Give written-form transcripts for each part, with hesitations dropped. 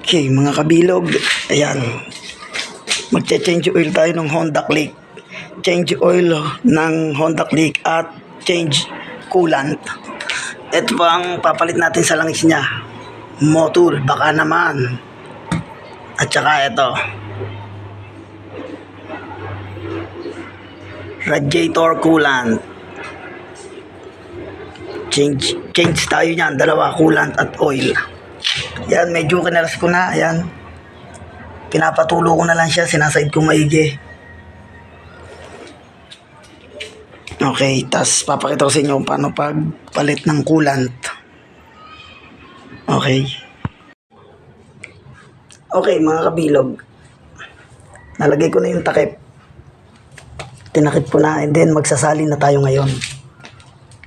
Okay, mga kabilog, ayan. Magche-change oil tayo ng Honda Click. Change oil ng Honda Click at change coolant. Ito pa ang papalit natin sa langis niya. Motor, baka naman. At saka ito. Radiator coolant. Change tayo niyan, dalawa, coolant at oil. Yan, medyo kinalas ko na, ayan. Pinapatulo ko na lang siya, sinasaid ko maigi. Okay, tas papakita ko sa inyo kung paano pagpalit ng coolant. Okay. Okay, mga kabilog. Nalagay ko na yung takip. Tinakip ko na, and then magsasali na tayo ngayon.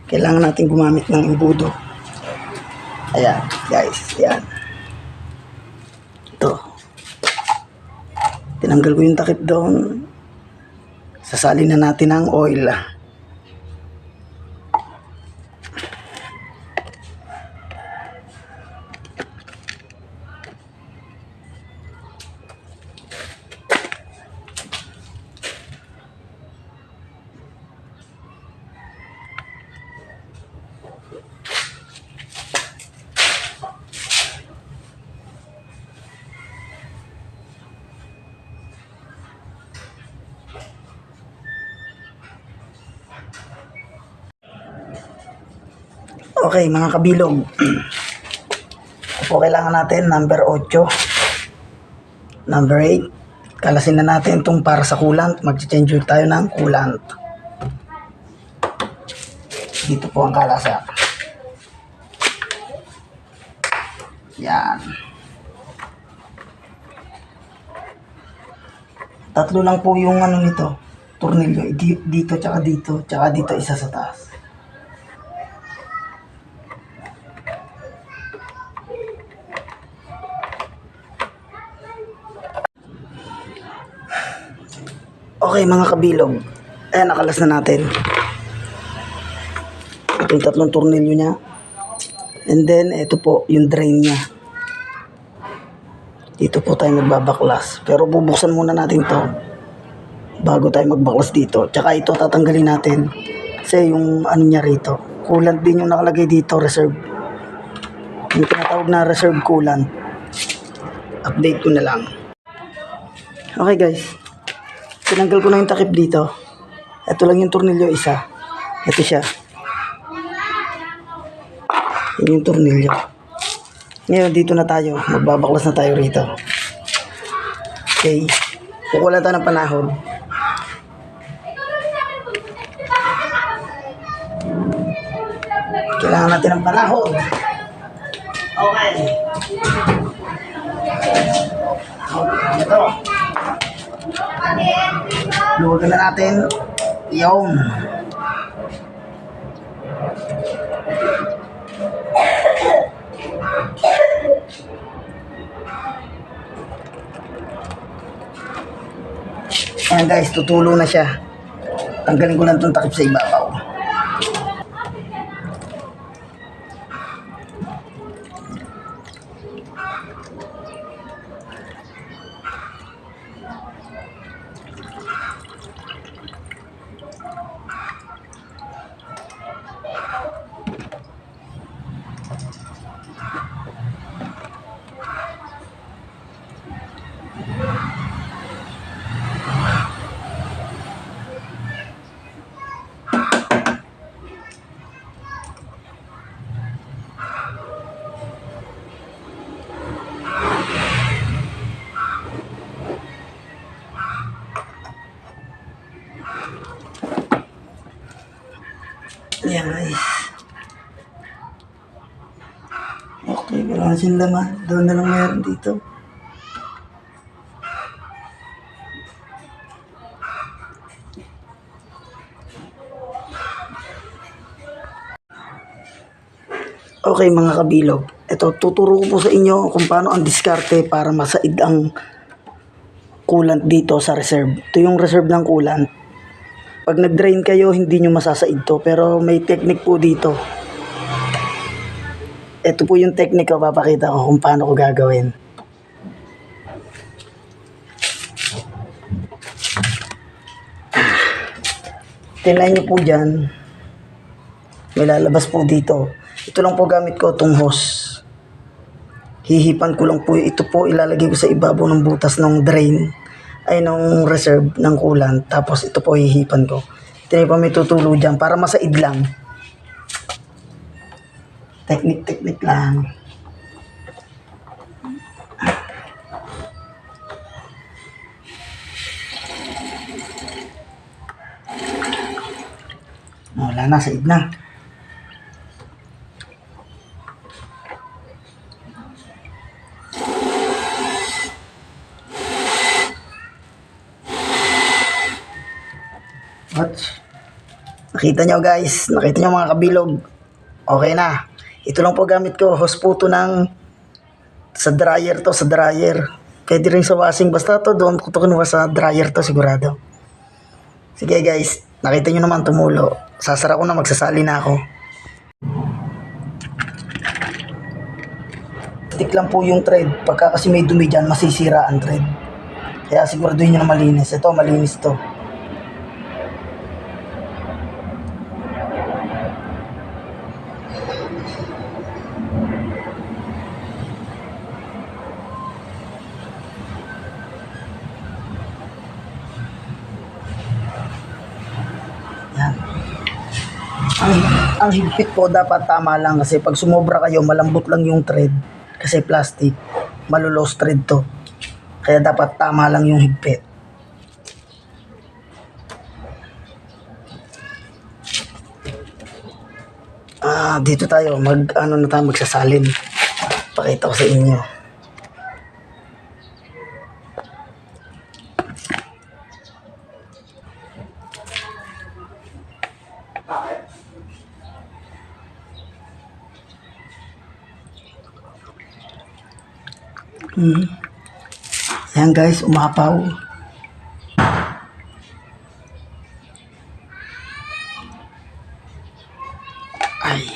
Kailangan natin gumamit ng embudo. Ayan, guys, ayan. Ito. Tinanggal ko yung takip doon. Sasali na natin ang oil. Okay, mga kabilog. Ito po kailangan natin, number 8. Number 8. Kalasin na natin itong para sa coolant. Mag-change tayo ng coolant. Dito po ang kalasa. Yan. Tatlo lang po yung ano nito. Tornilyo. Dito, tsaka dito. Tsaka dito isa sa taas. Okay, mga kabilog. Ayan, nakalas na natin. Ito yung tatlong tornilyo niya. And then, ito po, yung drain niya. Dito po tayo magbabaklas. Pero bubuksan muna natin to bago tayo magbaklas dito. Tsaka ito tatanggalin natin. Kasi yung ano niya rito, coolant din yung nakalagay dito, reserve. Yung tinatawag na reserve coolant. Update ko na lang. Okay, guys. Tinanggal ko na yung takip dito. Ito lang yung tornilyo isa. Ito siya. Yan yung tornilyo. Ngayon, dito na tayo. Magbabaklas na tayo rito. Okay. Kukulan tayo ng panahon. Kailangan natin ng panahon. Okay. Ito. Luwagan na natin. Yung. Ayan guys, tutulo na siya. Tanggalin ko lang itong takip sa ibabaw. Ayan guys. Okay, wala na siyang laman. Doon na lang mayroon dito. Okay mga kabilog. Ito, tuturo ko po sa inyo kung paano ang diskarte para masaid ang coolant dito sa reserve. Ito yung reserve ng coolant. Pag nag-drain kayo, hindi nyo masasaid to. Pero may technique po dito. Ito po yung technique ko, papakita ko kung paano ko gagawin. Tinay nyo po dyan. May lalabas po dito. Ito lang po gamit ko, itong hose. Hihipan ko lang po. Ito po ilalagay ko sa ibabaw ng butas ng drain. Ay, ng reserve ng coolant. Tapos ito po hihipan ko. Tinay pa may tutulo dyan para masaid lang. Technique lang. Wala na, said na. What? Nakita nyo guys, nakita nyo mga kabilog. Okay na. Ito lang po gamit ko, hose po to ng sa dryer to, sa dryer. Pwede rin sa washing, basta to doon ko to kinuha sa dryer to sigurado. Sige guys, nakita nyo naman tumulo. Sasara ko na, magsasali na ako. Stick lang po yung thread. Pagka kasi may dumi dyan, masisira ang thread. Kaya siguraduhin nyo na malinis. Ito, malinis to. Yan. Ang higpit po dapat tama lang kasi pag sumobra kayo, malambot lang yung thread. Kasi plastic, malulos thread to. Kaya dapat tama lang yung higpit. Dito tayo, magsasalin. Pakita ko sa inyo. Ayan guys, umapaw. Ay.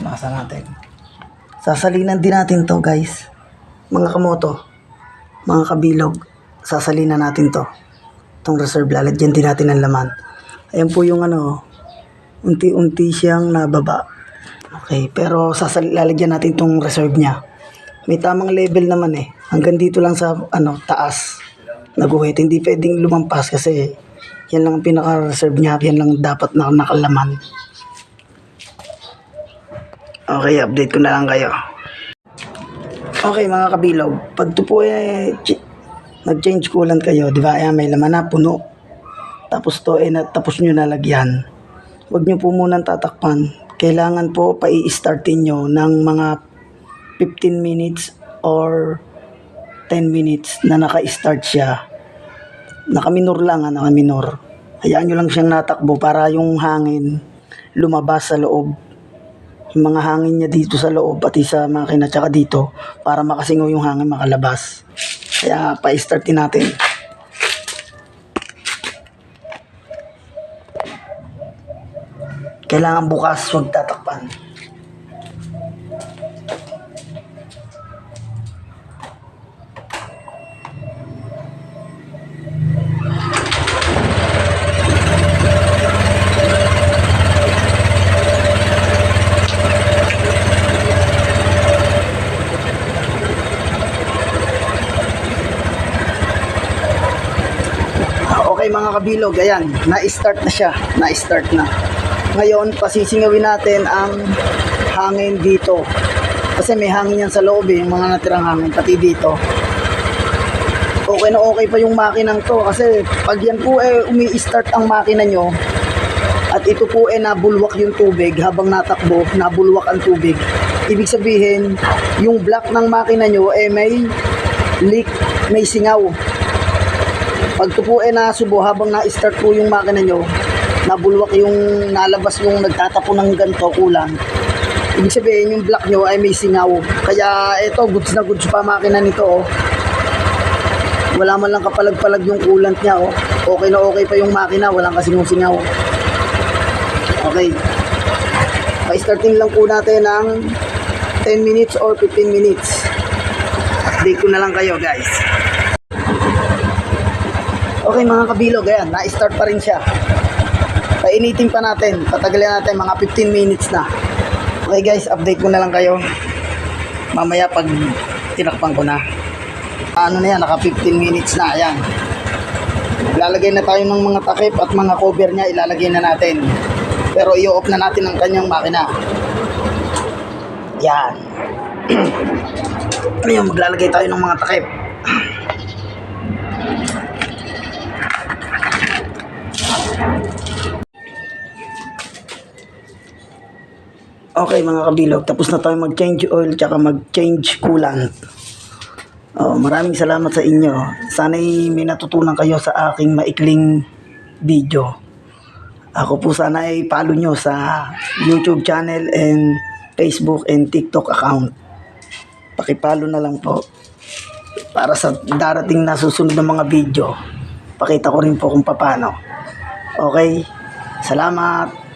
Masa natin. Sasalinan din natin to guys. Mga kamoto, mga kabilog, sasalinan natin to. Itong reserve, lalagyan din natin ng laman. Ayan po yung unti-unti siyang nababa. Okay, pero lalagyan natin itong reserve niya. May tamang level naman eh. Hanggang dito lang sa taas. Naguhit, hindi pwedeng lumampas kasi yan lang ang pinaka-reserve niya. Yan lang dapat na nakalaman. Okay, update ko na lang kayo. Okay mga kabilog, pag ito po nag-change coolant kayo, di ba? Ayan, may laman na, puno. Tapos to tapos nyo nalagyan. Huwag nyo po munang tatakpan. Kailangan po pa-i-startin nyo ng mga 15 minutes or 10 minutes na naka-start siya. Nakaminor lang, nakaminor. Hayaan nyo lang siyang natakbo para yung hangin lumabas sa loob. Yung mga hangin niya dito sa loob, pati sa makina, tsaka dito, para makasingaw yung hangin makalabas. Kaya pa-startin natin. Kailangan bukas, huwag tatakpan. Okay mga kabilog, ayan, na-start na siya, na-start na. Ngayon, pasisingawin natin ang hangin dito. Kasi may hangin yan sa loob yung mga natirang hangin, pati dito. Okay na okay pa yung makinang to kasi pag yan po umi-start ang makina nyo at ito po nabulwak yung tubig habang natakbo, nabulwak ang tubig. Ibig sabihin, yung block ng makina nyo may leak, may singaw. Pag ito po nasubo habang na-start po yung makina nyo, nabulwak yung nalabas yung nagtatapon ng ganito kulang. Ibig sabihin yung block nyo ay may singaw. Kaya ito, goods na goods pa makina nito. Wala man lang kapalag-palag yung coolant niya, oh. Okay na okay pa yung makina, walang kasingaw-singaw. Okay. Pa-starting lang po natin ng 10 minutes or 15 minutes. Update ko na lang kayo, guys. Okay mga kabilog, ayan, na-start pa rin siya. Painitin pa natin, patagalin natin mga 15 minutes na. Okay guys, update ko na lang kayo mamaya pag tinakpan ko na. Ano na yan, naka 15 minutes na, ayan. Ilalagay na tayo ng mga takip at mga cover niya, ilalagay na natin. Pero i-off na natin ang kanyang makina. Yan. Ngayon, maglalagay tayo ng mga takip. Okay mga kabilog, tapos na tayo mag-change oil tsaka mag-change coolant. Maraming salamat sa inyo. Sana'y may natutunan kayo sa aking maikling video. Ako po sana ay follow nyo sa YouTube channel and Facebook and TikTok account. Pakipollow na lang po. Para sa darating na susunod na mga video, pakita ko rin po kung paano. Okay? Salamat!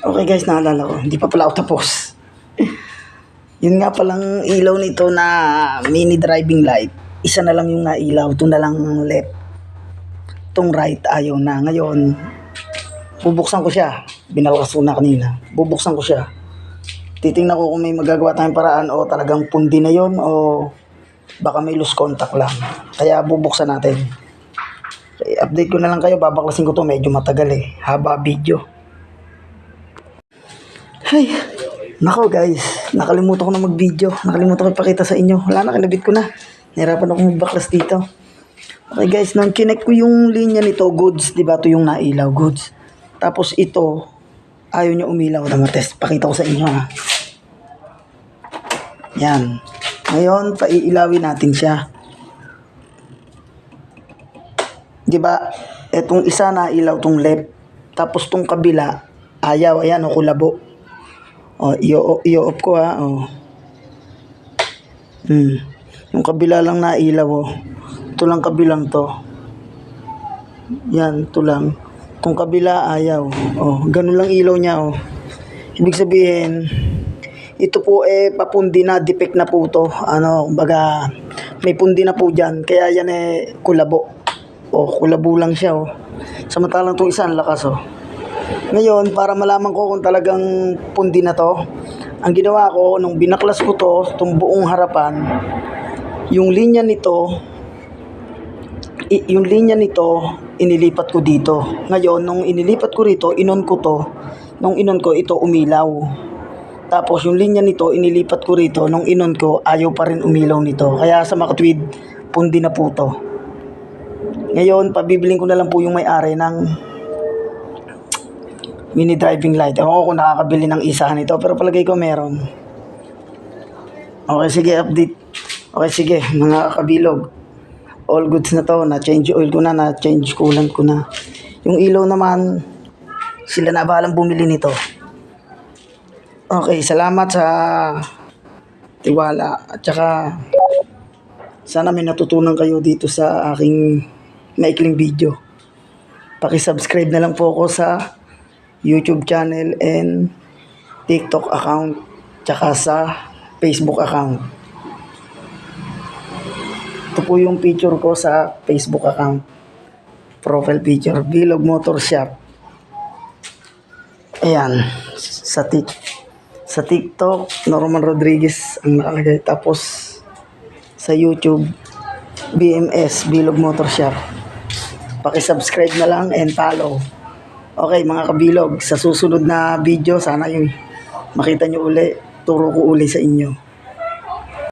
Okay guys, naalala ko, hindi pa pala ako tapos. Yun nga palang ilaw nito na mini driving light. Isa na lang yung nailaw, ito na lang left. Itong right, ayaw na. Ngayon, bubuksan ko siya. Binalkas ko na kanina. Bubuksan ko siya. Titingnan ko kung may magagawa tayong paraan o talagang pundi na yon o baka may loose contact lang. Kaya bubuksan natin. Okay, update ko na lang kayo, babaklasin ko to, medyo matagal eh. Haba video. Ay, nako guys, nakalimutan ko na mag-video. Nakalimutan ko ipakita sa inyo. Wala na, kinabit ko na. Nahirapan ako magbaklas dito. Okay guys, nung connect ko yung linya nito, goods, diba? Ito yung nailaw, goods. Tapos ito, ayaw niya umilaw na matest. Pakita ko sa inyo ha. Yan. Ngayon, paiilawin natin siya. Diba? Etong isa na ilaw, tong left. Tapos tong kabila, ayaw, ayan o, kulabo. I-off ko ha. Yung kabila lang na ilaw Ito lang kabilang to. Yan, ito lang. Itong kabila ayaw. Ganun lang ilaw niya Ibig sabihin, ito po papundi na, defect na po to. Kumbaga, may pundi na po dyan. Kaya yan kulabo. Kulabo lang siya Samantalang itong isa ang lakas Ngayon, para malaman ko kung talagang pundi na to, ang ginawa ko, nung binaklas ko to, itong buong harapan, yung linya nito, inilipat ko dito. Ngayon, nung inilipat ko rito, inon ko to. Nung inon ko, ito umilaw. Tapos, yung linya nito, inilipat ko rito. Nung inon ko, ayaw pa rin umilaw nito. Kaya sa makatwid, pundi na po to. Ngayon, pabibiling ko na lang po yung may-ari ng mini driving light. Ako kung nakakabili ng isa nito, pero palagay ko meron. Okay, sige, update. Okay, sige, mga kabilog. All goods na to, na-change oil ko na, na-change coolant ko na. Yung ilaw naman, sila na bahalang bumili nito. Okay, salamat sa tiwala. At saka, sana may natutunan kayo dito sa aking maikling video. Paki-subscribe na lang po ako sa YouTube channel and TikTok account tsaka sa Facebook account. Ito po yung picture ko sa Facebook account. Profile picture, Bilog Motor Shop. Ayan, sa TikTok, Norman Rodriguez ang nakalagay. Tapos sa YouTube, BMS, Bilog Motor Shop. Paki-subscribe na lang and follow. Okay mga kabilog, sa susunod na video, sana yung makita nyo uli, turo ko uli sa inyo.